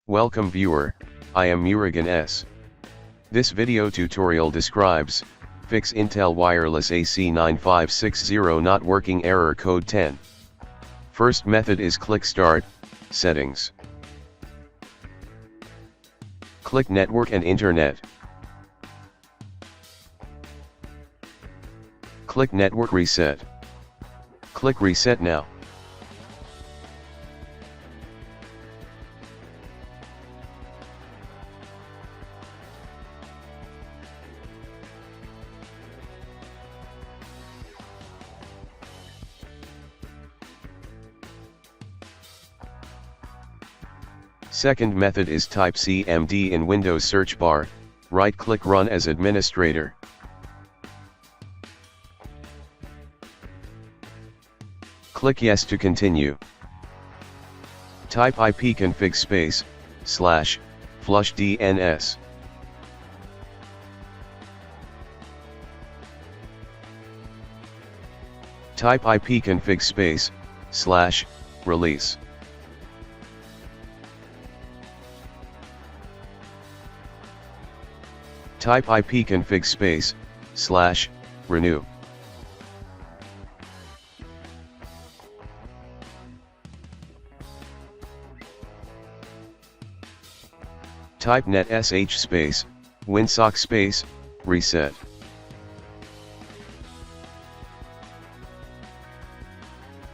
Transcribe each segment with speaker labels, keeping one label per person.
Speaker 1: Welcome viewer, I am Murugan S. This video tutorial describes, fix Intel Wireless AC9560 not working error code 10. First method is click Start, Settings. Click Network and Internet. Click Network Reset. Click Reset now. Second method is type CMD in Windows search bar, right-click Run as administrator. Click Yes to continue. Type ipconfig /flush DNS. Type ipconfig /release. Type ipconfig /renew. Type netsh winsock reset.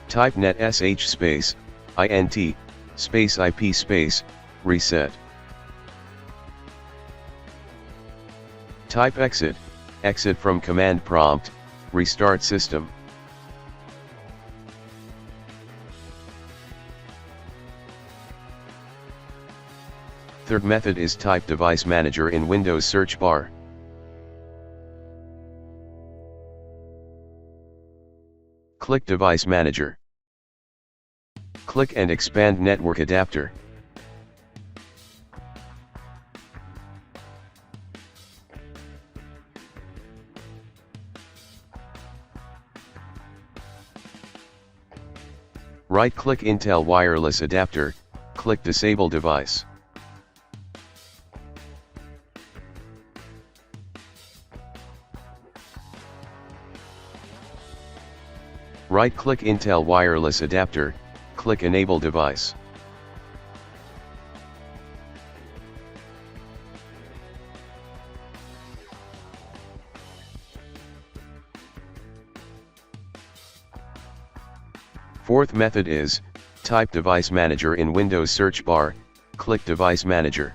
Speaker 1: Type netsh int ip reset. Type exit from command prompt, restart system. Third method is type device manager in Windows search bar. Click device manager. Click and expand network adapter. Right-click Intel wireless adapter, click Disable device. Right-click Intel wireless adapter, click Enable device. Fourth method is, type device manager in Windows search bar, click device manager.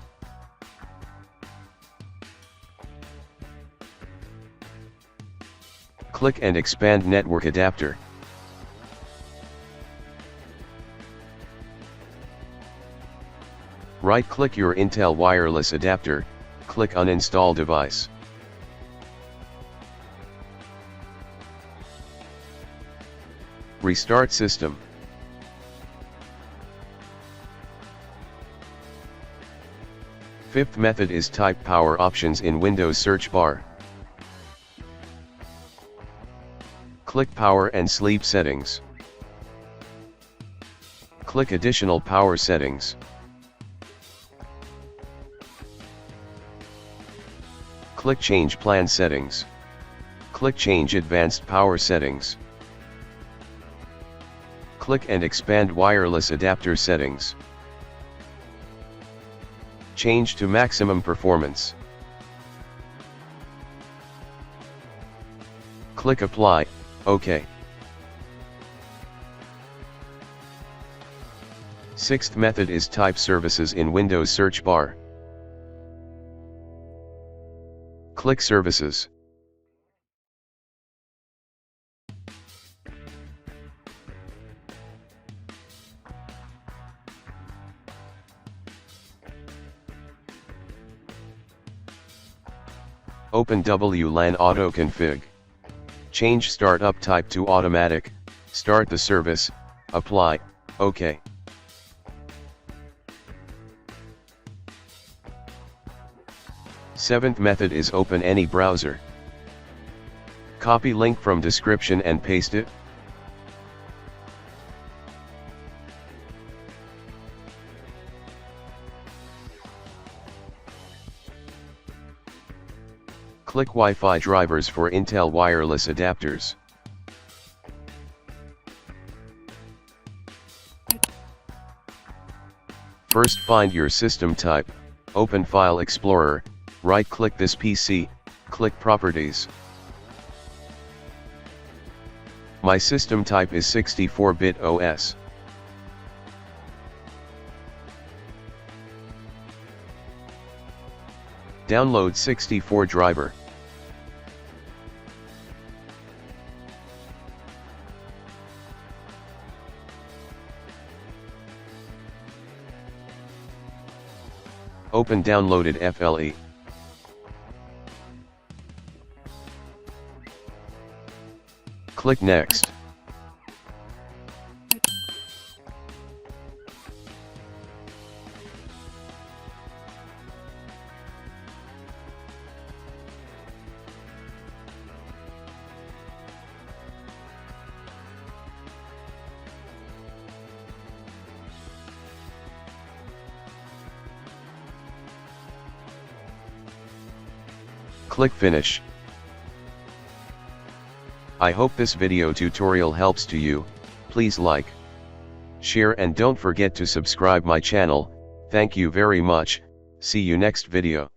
Speaker 1: Click and expand network adapter. Right-click your Intel wireless adapter, click Uninstall device. Restart system. Fifth method is type power options in Windows search bar. Click power and sleep settings. Click additional power settings. Click change plan settings. Click change advanced power settings. Click and expand wireless adapter settings. Change to maximum performance. Click apply, OK. Sixth method is type services in Windows search bar. Click services. Open WLAN Auto Config. Change startup type to automatic, start the service, apply, OK. Seventh method is open any browser. Copy link from description and paste it. Click Wi-Fi drivers for Intel wireless adapters. First find your system type, open File Explorer, right-click this PC, click Properties. My system type is 64-bit OS. Download 64 driver. Open downloaded FLE. Click Next. Click Finish. I hope this video tutorial helps to you. Please like, share and don't forget to subscribe my channel. Thank you very much. See you next video.